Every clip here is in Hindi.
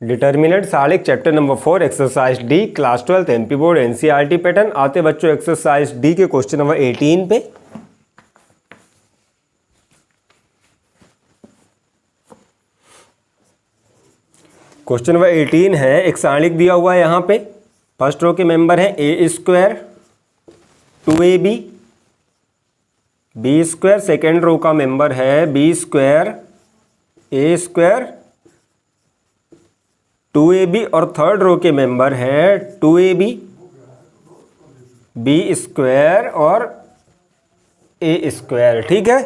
Determinant Salik chapter number 4 exercise D class 12 MP board NCERT pattern. आते बच्चों एक्सरसाइज डी के क्वेश्चन नंबर 18 पे। क्वेश्चन नंबर 18 है, एक सालिक दिया हुआ है यहाँ पे। फर्स्ट रो के मेंबर है A square 2ab B square. Second row का मेंबर है B square A square 2ab और थर्ड रो के मेंबर है 2ab बी स्क्वायर और ए स्क्वायर। ठीक है,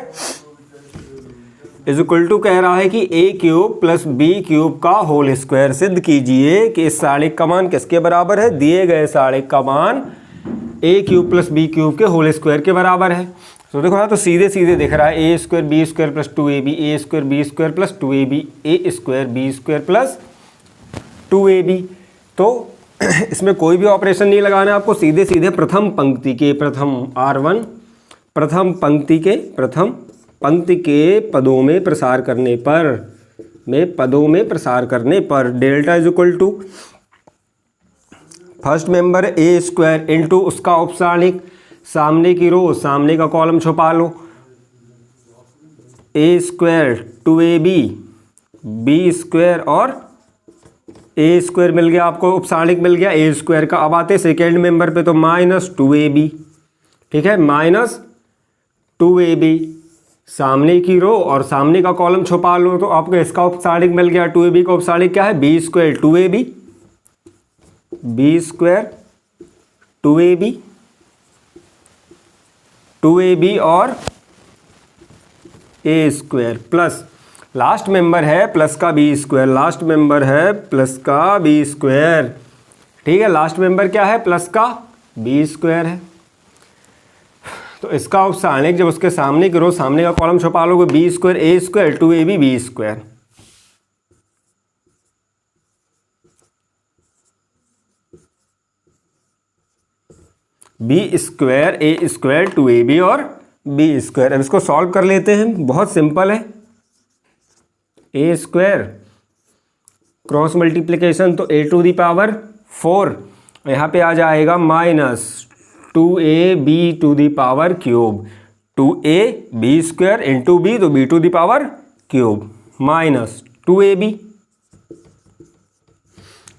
इज इक्वल टू कह रहा है कि ए क्यूब प्लस बी क्यूब का होल स्क्वायर। सिद्ध कीजिए कि इस सालिक का मान किसके बराबर है। दिए गए सालिक का मान ए क्यूब प्लस बी क्यूब के होल स्क्वायर के बराबर है। तो देखो ना, तो सीधे सीधे दिख रहा है A square B square plus 2ab A square B square plus 2ab A square B square plus 2ab। तो इसमें कोई भी ऑपरेशन नहीं लगाना है आपको, सीधे सीधे प्रथम पंक्ति के प्रथम R1 प्रथम पंक्ति के पदों में प्रसार करने पर delta is equal to first member A square into उसका उपसालिक, सामने की रो सामने का कॉलम छुपा लो, A square 2ab B square और ए स्क्वायर मिल गया आपको, उपसालिक मिल गया ए स्क्वायर का। अब आते सेकेंड मेंबर पे तो माइनस 2ab। ठीक है, माइनस 2ab सामने की रो और सामने का कॉलम छुपा लो, तो आपको इसका उपसालिक मिल गया 2ab का उपसालिक क्या है B square 2ab B square 2ab और A square plus last member है प्लस का बी स्क्वायर, लास्ट मेंबर है प्लस का बी स्क्वायर। ठीक है, लास्ट मेंबर क्या है प्लस का बी स्क्वायर है। तो इसका उपसालिक जब उसके सामने की रो सामने का कॉलम छुपा लोगे B square A square 2ab B square. B square A square 2ab और बी स्क्वायर। अब इसको सॉल्व कर लेते हैं, बहुत सिंपल है। ए स्क्वायर क्रॉस मल्टीप्लिकेशन तो ए टू दी पावर 4, यहाँ पे आ जाएगा minus 2ab to the power cube, 2ab square into B तो b to the power cube minus 2ab।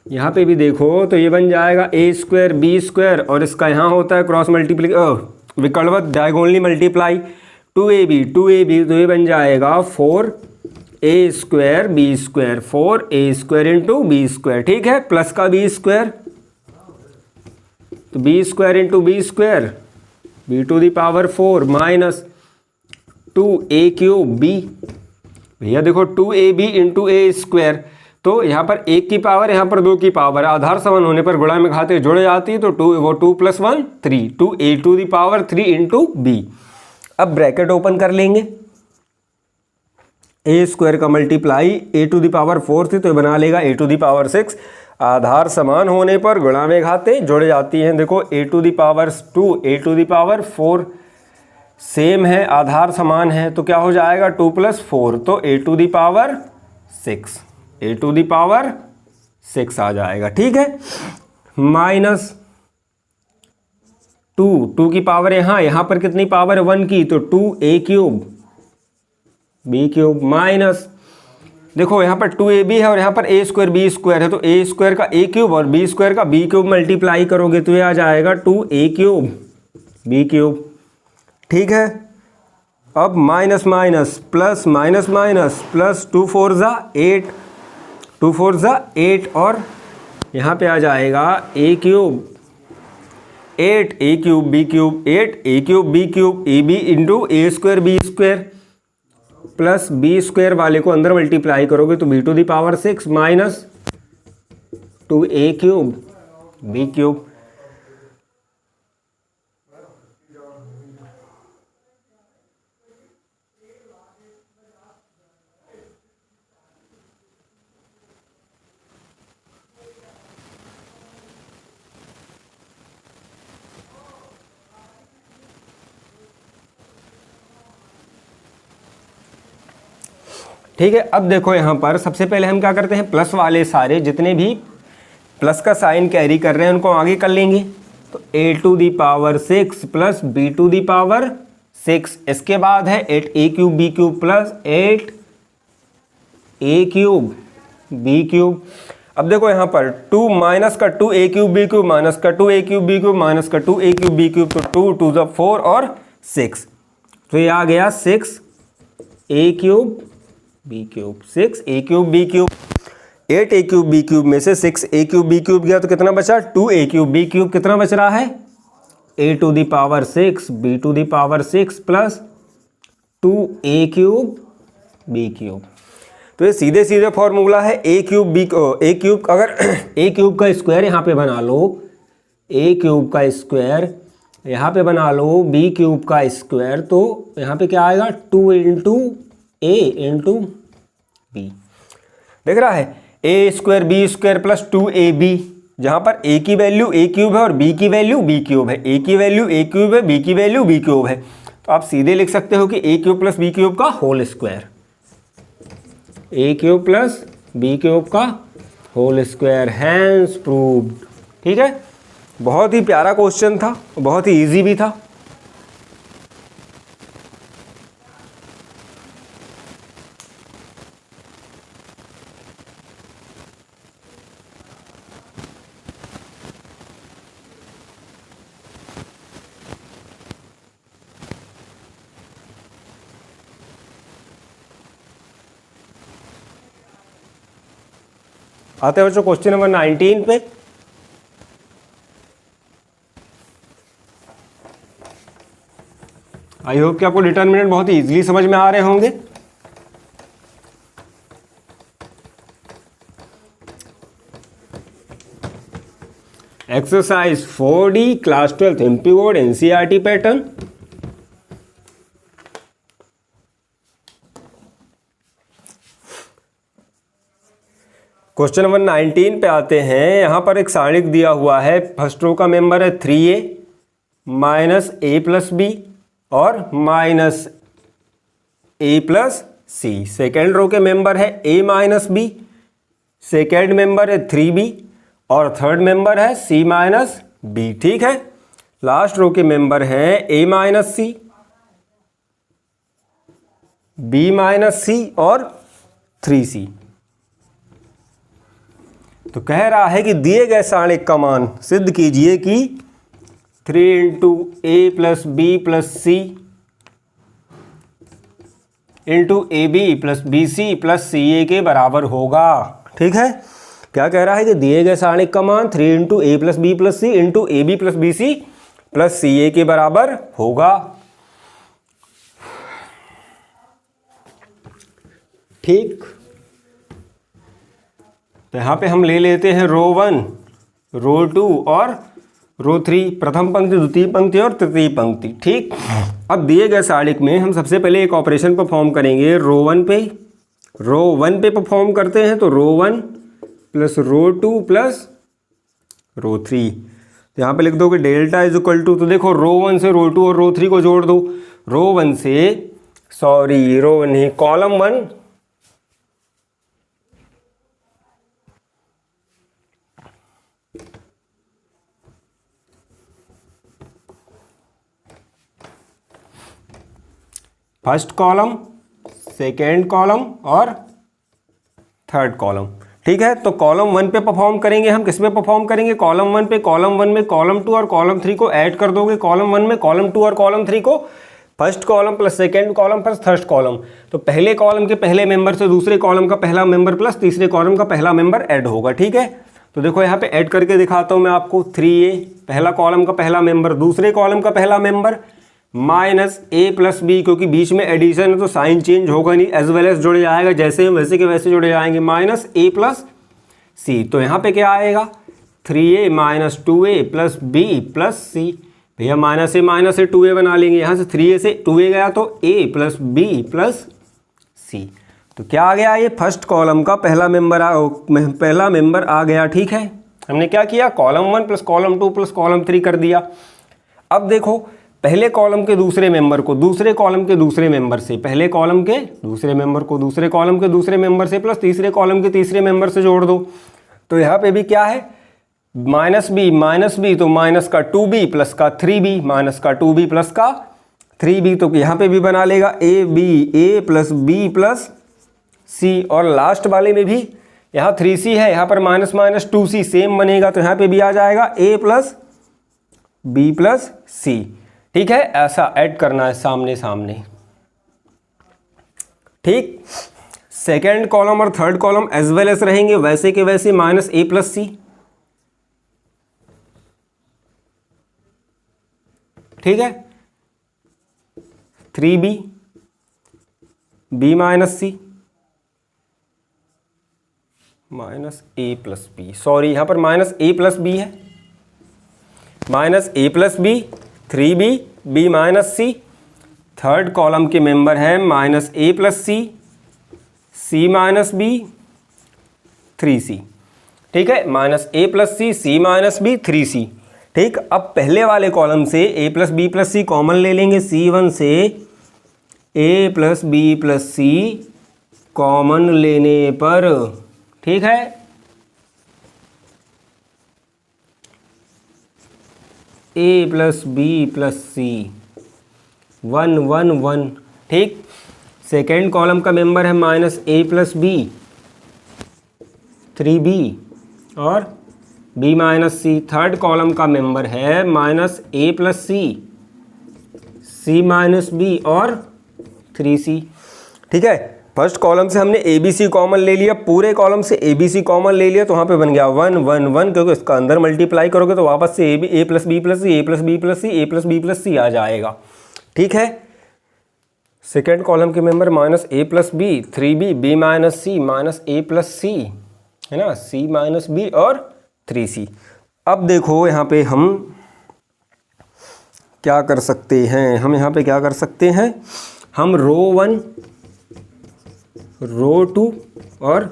यहाँ पे भी देखो तो ये बन जाएगा ए स्क्वायर बी स्क्वायर और इसका यहाँ होता है क्रॉस मल्टीप्लिकेशन विकल्प डायगोनली मल्टीप्लाई 2ab तो ये बन जाएगा 4a square B square 4a square into B square. ठीक है, प्लस का बी स्क्वायर तो B square into B square B to the power 4 minus 2a cube B. भैया देखो 2ab इंटू ए स्क्वायर, तो यहाँ पर एक की पावर यहाँ पर 2 की पावर, आधार समान होने पर गुणा में घाते जुड़ जाती है, तो 2 plus 1 3 2a to the power 3 into B. अब ब्रैकेट ओपन कर लेंगे, ए स्क्वायर का multiply A to the power 4 थी तो बना लेगा ए टू दी पावर 6, आधार समान होने पर गुणा में घाते जुड़ जाती हैं। देखो A to the power 2 A to the power 4 same है, आधार समान है, तो क्या हो जाएगा 2 प्लस 4 तो A to the power 6 A to the power 6 आ जाएगा। ठीक है, माइनस 2 की पावर यहाँ पर कितनी पावर 1 की, तो 2a cube B cube minus देखो यहाँ पर 2ab है और यहाँ पर a स्क्वायर बी स्क्वायर है, तो a स्क्वायर का a क्यूब और b स्क्वायर का b क्यूब मल्टीप्लाई करोगे तो ये आ जाएगा 2a क्यूब b क्यूब। ठीक है, अब minus minus plus minus minus plus 2 4 ज़ा 8 2 4 ज़ा 8 और यहाँ पे आ जाएगा a cube 8 a cube b cube 8 a cube b cube A B into A square B square plus B square वाले को अंदर मल्टीप्लाई करोगे तो B to the power 6 minus 2a cube B cube. ठीक है। अब देखो यहाँ पर सबसे पहले हम क्या करते हैं, प्लस वाले सारे जितने भी प्लस का साइन कैरी कर रहे हैं उनको आगे कर लेंगे। तो a⁴ प्लस b⁴ 6, इसके बाद है 8a³ प्लस 8a³ अब देखो यहाँ पर 2 माइनस का 2a³ माइनस का 2a³ माइनस का 2a³, तो 2 2 4 और 6, तो ये आ गया 6a³, 6a³, 8a³ में से 6a³ गया तो कितना बचा, 2a³, कितना बच रहा है, a⁴ 6 b⁴ 6 प्लस 2a³, तो ये सीधे सीधे फॉर्मूला है a³ अगर a³ का स्क्वायर यहाँ पे बना लो, a³ का स्क्वायर यहाँ पे बना लो, b³ का स्क्वायर, तो यहाँ पे क्या आएगा 2 × a × b, देख रहा है a² b² प्लस 2ab, जहाँ पर a की वैल्यू a³ है और b की वैल्यू b³ है, a की वैल्यू a³ है, b की वैल्यू b³ है, तो आप सीधे लिख सकते हो कि a³ प्लस b³ का whole square, a³ plus b³ का होल स्क्वायर, हैंस प्रूव्ड। ठीक है, बहुत ही प्यारा क्वेश्चन था, बहुत ही इजी भी था। आते हैं बच्चों क्वेश्चन नंबर 19 पे। आई होप कि आपको डिटर्मिनेंट बहुत ही इजीली समझ में आ रहे होंगे। Exercise 4D class 12 MP board NCERT pattern. Question number 19 पे आते हैं। यहां पर एक सारणिक दिया हुआ है, फर्स्ट रो का मेंबर है 3a minus a plus B और minus a plus C. Second row के मेंबर है a minus B, second member है 3b और थर्ड मेंबर है c माइनस बी। ठीक है, लास्ट रो के मेंबर हैं a minus C, b minus C और 3c। तो कह रहा है कि दिए गए सारणिक का मान सिद्ध कीजिए कि 3 × a plus b plus c into ab plus bc plus ca के बराबर होगा। ठीक है, क्या कह रहा है कि दिए गए सारणिक का मान 3 × a plus b plus c into ab plus bc plus ca के बराबर होगा। ठीक, तो यहाँ पे हम ले लेते हैं रो 1, रो 2 और रो 3, प्रथम पंक्ति, द्वितीय पंक्ति और तृतीय पंक्ति। ठीक, अब दिए गए सारणिक में हम सबसे पहले एक ऑपरेशन परफॉर्म करेंगे रो 1 पे परफॉर्म करते हैं, तो रो 1 प्लस रो 2 प्लस रो 3। तो यहाँ पे लिख दोगे डेल्टा इज इक्वल टू, तो देखो रो 1 से रो 2 और रो 3 को जोड़ दो, रो 1 नहीं, column 1 first column, second column और थर्ड कॉलम। ठीक है, तो कॉलम 1 पे परफॉर्म करेंगे हम, किस पे परफॉर्म करेंगे, कॉलम 1 पे। कॉलम 1 में कॉलम 2 और कॉलम 3 को ऐड कर दोगे, कॉलम 1 में कॉलम 2 और कॉलम 3 को, first column plus second column plus third column, तो पहले कॉलम के पहले मेंबर से दूसरे कॉलम का पहला मेंबर प्लस तीसरे कॉलम का पहला मेंबर ऐड होगा। ठीक है, तो देखो यहाँ पे ऐड करके दिखाता हूँ मैं आपको। 3a पहला कॉलम का पहला मेंबर, दूसरे कॉलम का पहला member minus a plus B, क्योंकि बीच में एडिशन है तो साइन चेंज होगा नहीं, एज वेल एज जुड़े जाएगा, जैसे वैसे के वैसे जुड़े जाएंगे, माइनस a प्लस सी। तो यहाँ पे क्या आएगा 3a minus 2a plus b plus C. भैया माइनस ए 2a बना लेंगे, यहाँ से 3a से 2a गया तो a plus b plus c. तो क्या आ गया, ये फर्स्ट कॉलम का पहला मेंबर आ गया। ठीक है, हमने क्या किया, column 1 plus column 2 plus column 3 कर दिया। अब देखो पहले कॉलम के दूसरे मेंबर को दूसरे कॉलम के दूसरे मेंबर से, पहले कॉलम के दूसरे मेंबर को दूसरे कॉलम के दूसरे मेंबर से प्लस तीसरे कॉलम के तीसरे मेंबर से जोड़ दो। तो यहाँ पे भी क्या है, माइनस बी तो माइनस का 2b प्लस का 3b, माइनस का 2b प्लस का 3b, तो यहाँ पे भी बना लेगा a plus b plus c, और लास्ट वाले में भी यहाँ 3c है, यहाँ पर माइनस माइनस 2c सेम बनेगा, तो यहाँ पे भी आ जाएगा a plus b plus c। ठीक है, ऐसा ऐड करना है सामने सामने। ठीक, सेकेंड कॉलम और third column as well as रहेंगे वैसे के वैसे, माइनस a प्लस c। ठीक है, 3b b minus c minus a plus b, sorry यहाँ पर माइनस a प्लस b है, minus a plus b, 3b b minus c। Third column के मेंबर है minus a plus c, c minus b, 3c। ठीक है, minus a plus c, c minus b, 3c। ठीक, अब पहले वाले कॉलम से a plus b plus c common ले लेंगे, c1 से a plus b plus c common लेने पर, ठीक है, a plus B plus C 1 1 1। ठीक, सेकेंड कॉलम का मेंबर है minus a plus B 3b और b minus C. Third column का मेंबर है minus a plus C, c minus B और 3c। ठीक है, फर्स्ट कॉलम से हमने ए बी सी कॉमन ले लिया, पूरे कॉलम से ए बी सी कॉमन ले लिया, तो वहाँ पे बन गया 1 1 1, क्योंकि इसका अंदर मल्टीप्लाई करोगे तो वापस से A plus B plus C, A plus B plus C, A plus B plus C आ जाएगा। ठीक है, सेकेंड कॉलम के member minus A plus B, 3b B minus C minus A plus सी, है ना, c माइनस बी और 3c। अब देखो यहाँ पे हम क्या कर सकते हैं, हम यहाँ पे क्या कर सकते हैं, हम रो 1 रो 2 और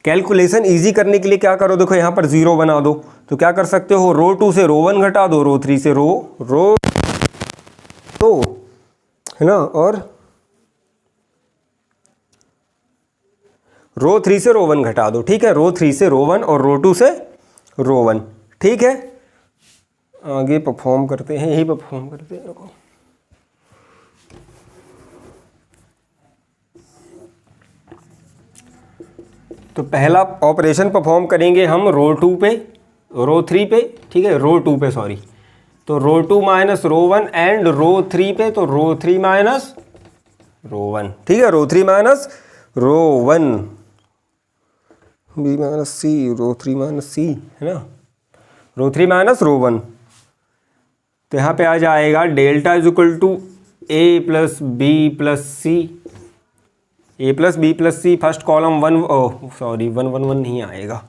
कैलकुलेशन इजी करने के लिए क्या करो, देखो यहाँ पर 0 बना दो, तो क्या कर सकते हो, रो 2 से रो 1 घटा दो, रो 3 से रो 2, है ना, और रो 3 से रो 1 घटा दो। ठीक है, रो 3 से रो 1 और रो 2 से रो 1। ठीक है, आगे परफॉर्म करते हैं, यही परफॉर्म करते हैं। देखो तो पहला ऑपरेशन परफॉर्म करेंगे हम रो 2 पे, रो 3 पे, ठीक है, रो 2 पे सॉरी, तो रो 2 माइनस रो 1 एंड रो 3 पे, तो रो 3 माइनस रो 1। ठीक है, रो 3 माइनस रो 1, बी माइनस सी, रो 3 माइनस सी, है ना, रो 3 माइनस रो 1। तो यहाँ पे आ जाएगा delta is equal to A plus B plus C, A plus B plus C, first column 1 1 1 1 नहीं आएगा,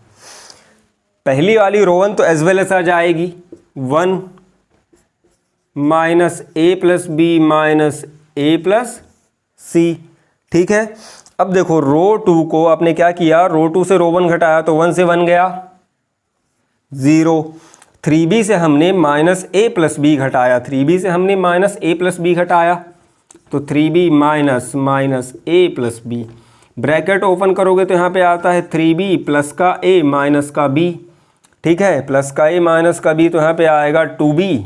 पहली वाली रो 1 तो एज वेल एस आ जाएगी 1 minus A plus B minus A plus c. ठीक है, अब देखो रो 2 को आपने क्या किया, रो 2 से रो 1 घटाया तो 1 से 1 गया 0, 3b से हमने माइनस ए प्लस बी घटाया, 3b से हमने माइनस ए प्लस बी घटाया, तो 3b minus minus A plus B, bracket open करोगे तो यहाँ पे आता है 3b प्लस का a माइनस का b। ठीक है, प्लस का a माइनस का b, तो यहाँ पे आएगा 2b,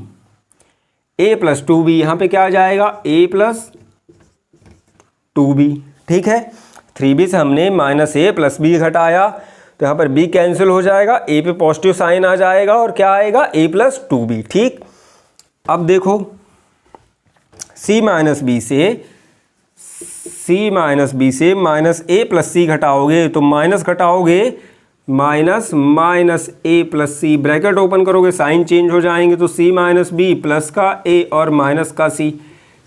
a प्लस 2b, यहाँ पे क्या आ जाएगा a प्लस 2b। ठीक है, 3b से हमने माइनस a प्लस b घटाया, तो यहाँ पर b कैंसिल हो जाएगा, a पे पॉजिटिव साइन आ जाएगा और क्या आएगा a प्लस 2b। ठीक, अब देखो c माइनस बी से माइनस a प्लस सी घटाओगे, तो माइनस घटाओगे minus minus a plus c, bracket open करोगे साइन चेंज हो जाएंगे, तो c माइनस बी प्लस का a और माइनस का c,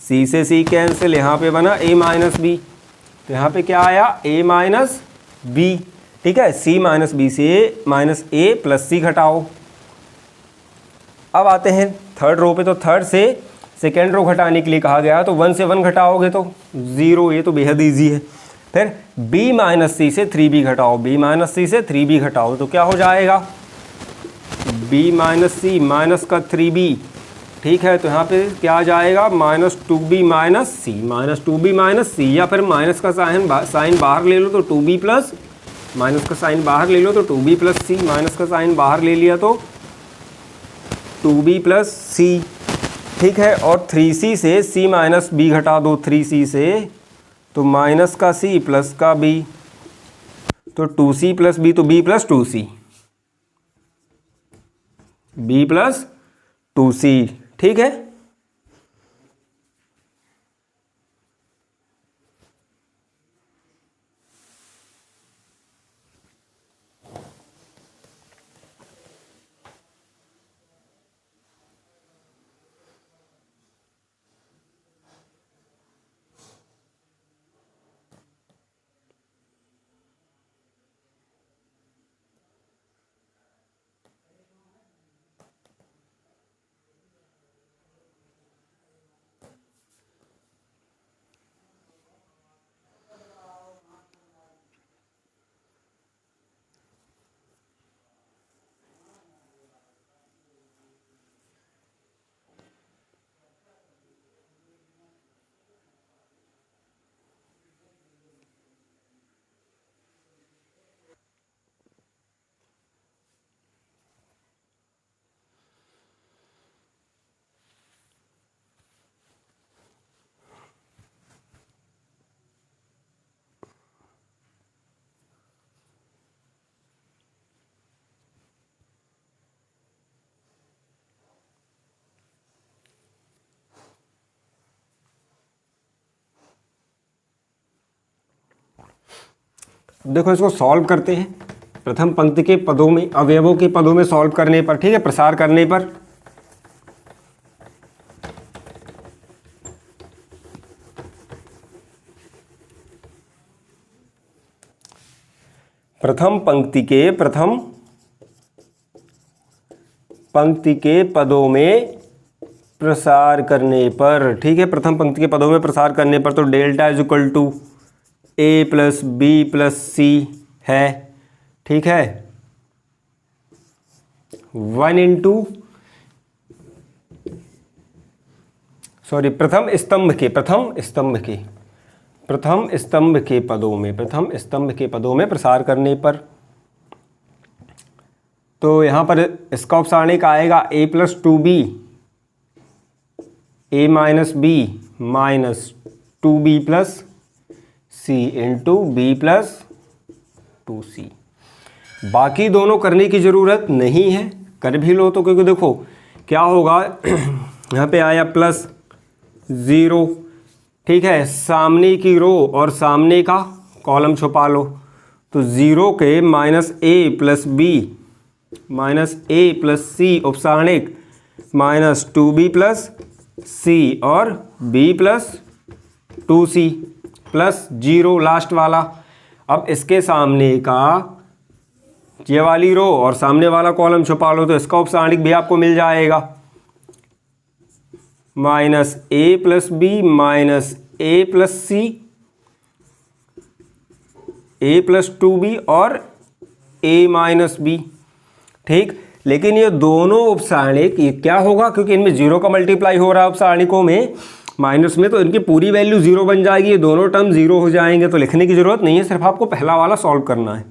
c से c कैंसिल, यहाँ पे बना a माइनस बी, तो यहाँ पे क्या आया a माइनस बी। ठीक है, c माइनस बी से माइनस a प्लस सी घटाओ। अब आते हैं थर्ड रो पे, तो थर्ड से सेकेंड रो घटाने के लिए कहा गया, तो 1 से 1 घटाओगे तो 0, ये तो बेहद ईजी है। फिर b माइनस सी से 3b घटाओ, b माइनस सी से 3b घटाओ, तो क्या हो जाएगा b माइनस सी माइनस का 3b ठीक है, तो यहाँ पे क्या आ जाएगा -2b माइनस सी, -2b माइनस सी, या फिर माइनस का साइन बाहर ले लो तो 2b प्लस, माइनस का साइन बाहर ले लो तो 2b प्लस सी, माइनस का साइन बाहर ले लिया तो 2b प्लस सी। ठीक है, और 3c से c माइनस b घटा दो 3c से, तो माइनस का c प्लस का b, तो 2c प्लस b, तो b plus 2c, b plus 2c। ठीक है, देखो इसको सॉल्व करते हैं। प्रथम पंक्ति के पदों में, अवयवों के पदों में सॉल्व करने पर, ठीक है, प्रसार करने पर प्रथम पंक्ति के पदों में प्रसार करने पर, ठीक है, प्रथम पंक्ति के पदों में प्रसार करने पर, तो delta is equal to a plus B plus सी है। ठीक है, 1 इंटू, सॉरी, प्रथम स्तंभ के पदों में प्रसार करने पर, तो यहां पर इसका उपसारणिक आएगा a plus 2b, a minus B minus 2b plus C into B plus 2c। बाकी दोनों करने की ज़रूरत नहीं है, कर भी लो तो, क्योंकि देखो क्या होगा, यहाँ पे आया प्लस 0, ठीक है, सामने की रो और सामने का कॉलम छुपा लो, तो 0 के minus a plus B minus a plus c उपसारणिक माइनस 2b प्लस सी और b plus 2c plus 0 last वाला। अब इसके सामने का ये वाली रो और सामने वाला कॉलम छुपा लो, तो इसका उपसारणिक भी आपको मिल जाएगा, minus a plus B minus a plus C, a plus 2b और a माइनस b। ठीक, लेकिन ये दोनों उपसारणिक, ये क्या होगा, क्योंकि इनमें 0 का मल्टीप्लाई हो रहा है उपसारणिकों में माइनस में, तो इनकी पूरी वैल्यू 0 बन जाएगी, ये दोनों टर्म 0 हो जाएंगे, तो लिखने की ज़रूरत नहीं है, सिर्फ आपको पहला वाला सॉल्व करना है।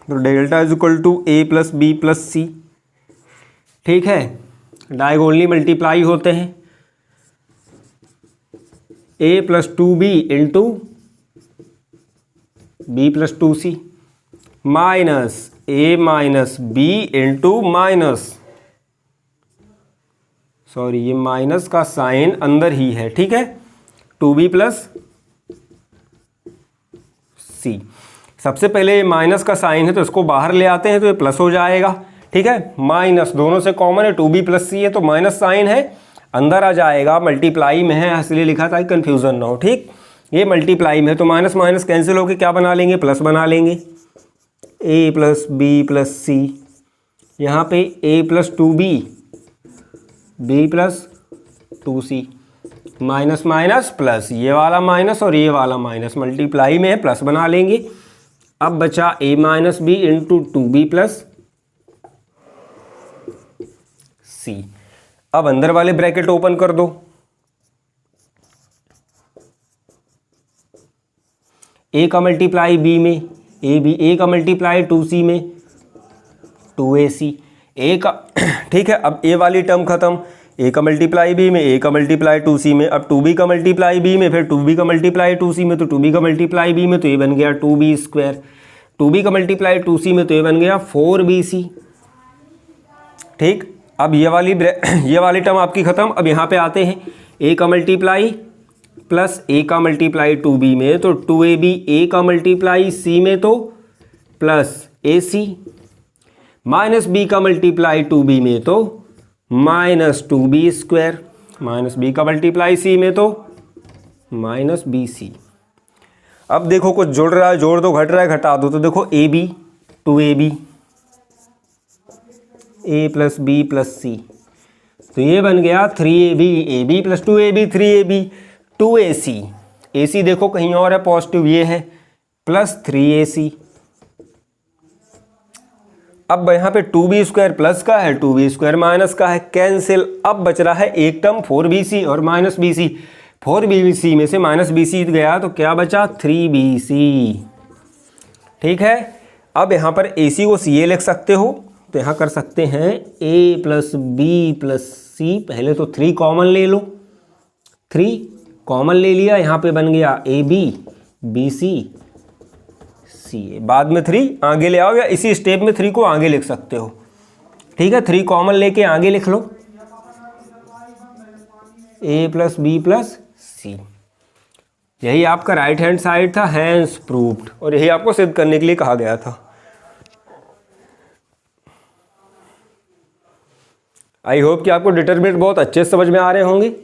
तो delta is equal to a plus B plus c. ठीक है, डायगोनली मल्टीप्लाई होते हैं, a plus 2b into B plus 2c minus a minus b into minus, sorry ये माइनस का साइन अंदर ही है, ठीक है, 2b प्लस सी। सबसे पहले माइनस का साइन है तो इसको बाहर ले आते हैं, तो ये प्लस हो जाएगा। ठीक है, माइनस दोनों से कॉमन है, 2b प्लस सी है, तो माइनस साइन है अंदर आ जाएगा, मल्टीप्लाई में है इसलिए लिखा था, कंफ्यूजन ना हो। ठीक, ये मल्टीप्लाई में है तो माइनस माइनस कैंसिल होकर क्या बना लेंगे, प्लस बना लेंगे, a प्लस बी प्लस सी, यहाँ पे a plus 2b b plus 2c, minus minus plus, ये वाला माइनस और ये वाला माइनस, मल्टीप्लाई में है प्लस बना लेंगे। अब बचा a minus b into 2b plus c. अब अंदर वाले ब्रैकेट ओपन कर दो, ए का मल्टीप्लाई बी में ए बी, ए का मल्टीप्लाई 2c में 2ac, ए का ठीक है। अब ए वाली टर्म खत्म, ए का मल्टीप्लाई बी में, ए का मल्टीप्लाई 2c में, अब 2b का मल्टीप्लाई बी में, फिर 2b का मल्टीप्लाई 2c में, तो 2b का मल्टीप्लाई बी में तो ये बन गया 2b स्क्वायर, 2b का मल्टीप्लाई 2c में तो ये बन गया 4bc। ठीक, अब ये वाली टर्म आपकी खत्म। अब यहाँ पे आते हैं, ए का मल्टीप्लाई प्लस ए का मल्टीप्लाई 2b में तो 2ab, ए का मल्टीप्लाई c में तो प्लस ac, माइनस बी का मल्टीप्लाई 2b में तो minus 2b square, minus B का मल्टीप्लाई c में तो माइनस bc। अब देखो कुछ जुड़ रहा है, जोड़ दो, घट रहा है, घटा दो, तो देखो ab 2ab, a plus B plus c, तो ये बन गया 3ab, ab plus 2ab 3ab 2ac, ac देखो कहीं और है, पॉजिटिव ये है, प्लस 3ac। अब यहाँ पे 2b स्क्वायर प्लस का है, 2b स्क्वायर माइनस का है, कैंसिल। अब बच रहा है एक टर्म 4bc और माइनस bc, 4bc में से माइनस bc गया तो क्या बचा 3bc। ठीक है, अब यहाँ पर ac को ca लिख सकते हो, तो यहाँ कर सकते हैं a प्लस बी प्लस सी, पहले तो 3 कॉमन ले लो, 3 कॉमन ले लिया, यहाँ पे बन गया ए बी बी सी सी ए, बाद में 3 आगे ले आओ या इसी स्टेप में 3 को आगे लिख सकते हो। ठीक है, 3 कॉमन लेके आगे लिख लो, ए प्लस बी प्लस सी। यही आपका राइट हैंड साइड था, हैंस प्रूव्ड, और यही आपको सिद्ध करने के लिए कहा गया था। आई होप कि आपको डिटरमिनेंट बहुत अच्छे से समझ में आ रहे होंगे।